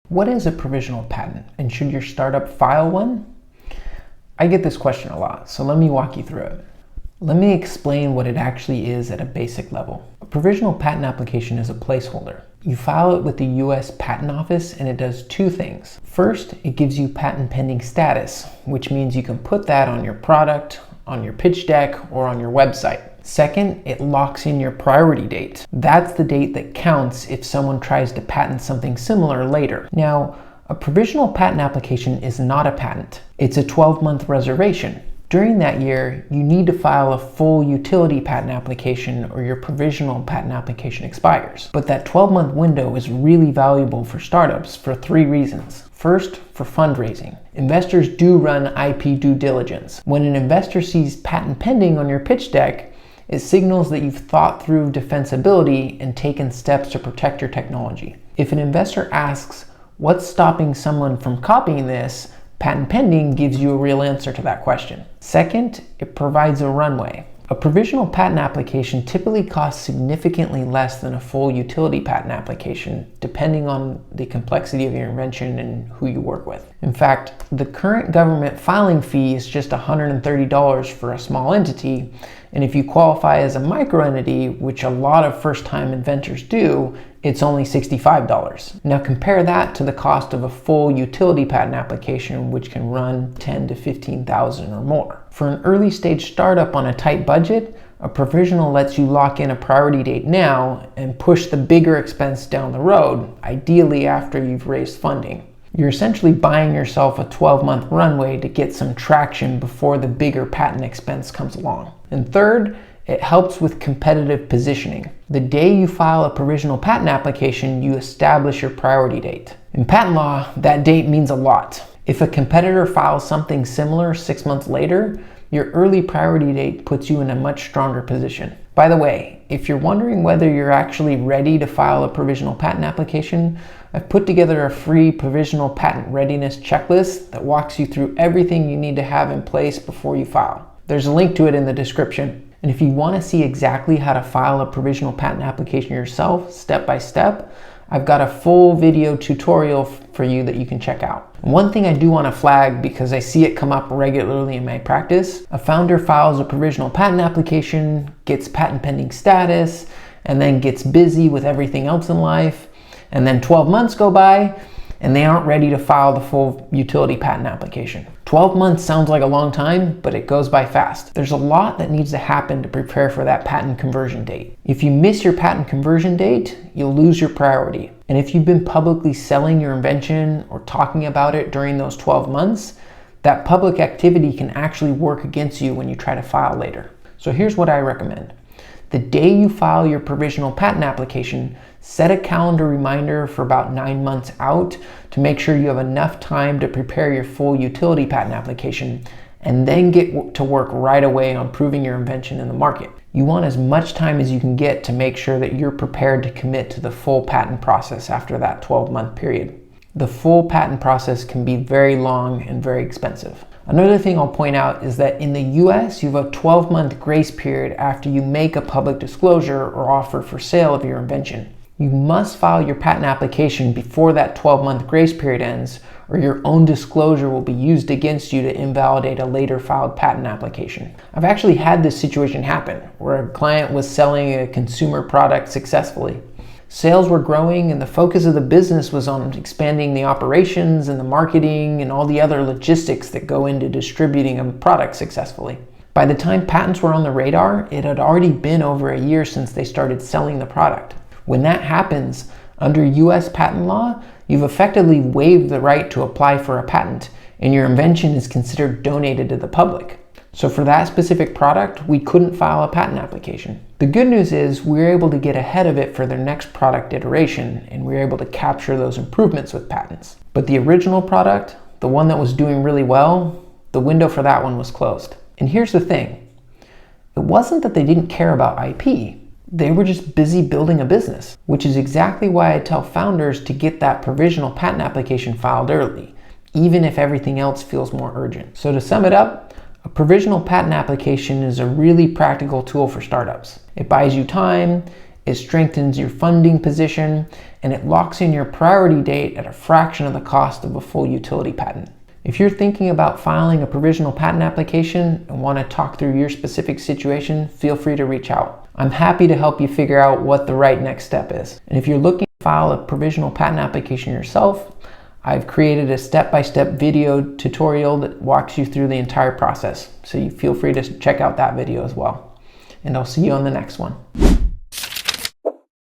What is a provisional patent, and should your startup file one? I get this question a lot, so let me walk you through it. Let me explain what it actually is at a basic level. A provisional patent application is a placeholder. You file it with the US Patent Office and it does two things. First, it gives you patent pending status, which means you can put that on your product, on your pitch deck, or on your website. Second, it locks in your priority date. That's the date that counts if someone tries to patent something similar later. Now, a provisional patent application is not a patent. It's a 12-month reservation. During that year, you need to file a full utility patent application or your provisional patent application expires. But that 12-month window is really valuable for startups for three reasons. First, for fundraising. Investors do run IP due diligence. When an investor sees patent pending on your pitch deck, it signals that you've thought through defensibility and taken steps to protect your technology. If an investor asks, what's stopping someone from copying this? Patent pending gives you a real answer to that question. Second, it provides a runway. A provisional patent application typically costs significantly less than a full utility patent application, depending on the complexity of your invention and who you work with. In fact, the current government filing fee is just $130 for a small entity, and if you qualify as a microentity, which a lot of first-time inventors do, it's only $65. Now compare that to the cost of a full utility patent application, which can run $10,000 to $15,000 or more. For an early stage startup on a tight budget, a provisional lets you lock in a priority date now and push the bigger expense down the road, ideally after you've raised funding. You're essentially buying yourself a 12-month runway to get some traction before the bigger patent expense comes along. And third, it helps with competitive positioning. The day you file a provisional patent application, you establish your priority date. In patent law, that date means a lot. If a competitor files something similar 6 months later, your early priority date puts you in a much stronger position. By the way, if you're wondering whether you're actually ready to file a provisional patent application, I've put together a free provisional patent readiness checklist that walks you through everything you need to have in place before you file. There's a link to it in the description. And if you want to see exactly how to file a provisional patent application yourself, step by step, I've got a full video tutorial for you that you can check out. One thing I do want to flag, because I see it come up regularly in my practice, a founder files a provisional patent application, gets patent pending status, and then gets busy with everything else in life, and then 12 months go by, and they aren't ready to file the full utility patent application. 12 months sounds like a long time, but it goes by fast. There's a lot that needs to happen to prepare for that patent conversion date. If you miss your patent conversion date, you'll lose your priority. And if you've been publicly selling your invention or talking about it during those 12 months, that public activity can actually work against you when you try to file later. So here's what I recommend. The day you file your provisional patent application, set a calendar reminder for about 9 months out to make sure you have enough time to prepare your full utility patent application, and then get to work right away on proving your invention in the market. You want as much time as you can get to make sure that you're prepared to commit to the full patent process after that 12-month period. The full patent process can be very long and very expensive. Another thing I'll point out is that in the US, you have a 12-month grace period after you make a public disclosure or offer for sale of your invention. You must file your patent application before that 12-month grace period ends, or your own disclosure will be used against you to invalidate a later filed patent application. I've actually had this situation happen, where a client was selling a consumer product successfully. Sales were growing and the focus of the business was on expanding the operations and the marketing and all the other logistics that go into distributing a product successfully. By the time patents were on the radar, it had already been over a year since they started selling the product. When that happens, under US patent law, you've effectively waived the right to apply for a patent, and your invention is considered donated to the public. So for that specific product, we couldn't file a patent application. The good news is we were able to get ahead of it for their next product iteration, and we were able to capture those improvements with patents. But the original product, the one that was doing really well, the window for that one was closed. And here's the thing. It wasn't that they didn't care about IP. They were just busy building a business, which is exactly why I tell founders to get that provisional patent application filed early, even if everything else feels more urgent. So to sum it up, a provisional patent application is a really practical tool for startups. It buys you time, it strengthens your funding position, and it locks in your priority date at a fraction of the cost of a full utility patent. If you're thinking about filing a provisional patent application and want to talk through your specific situation, feel free to reach out. I'm happy to help you figure out what the right next step is. And if you're looking to file a provisional patent application yourself, I've created a step-by-step video tutorial that walks you through the entire process. So you feel free to check out that video as well. And I'll see you on the next one.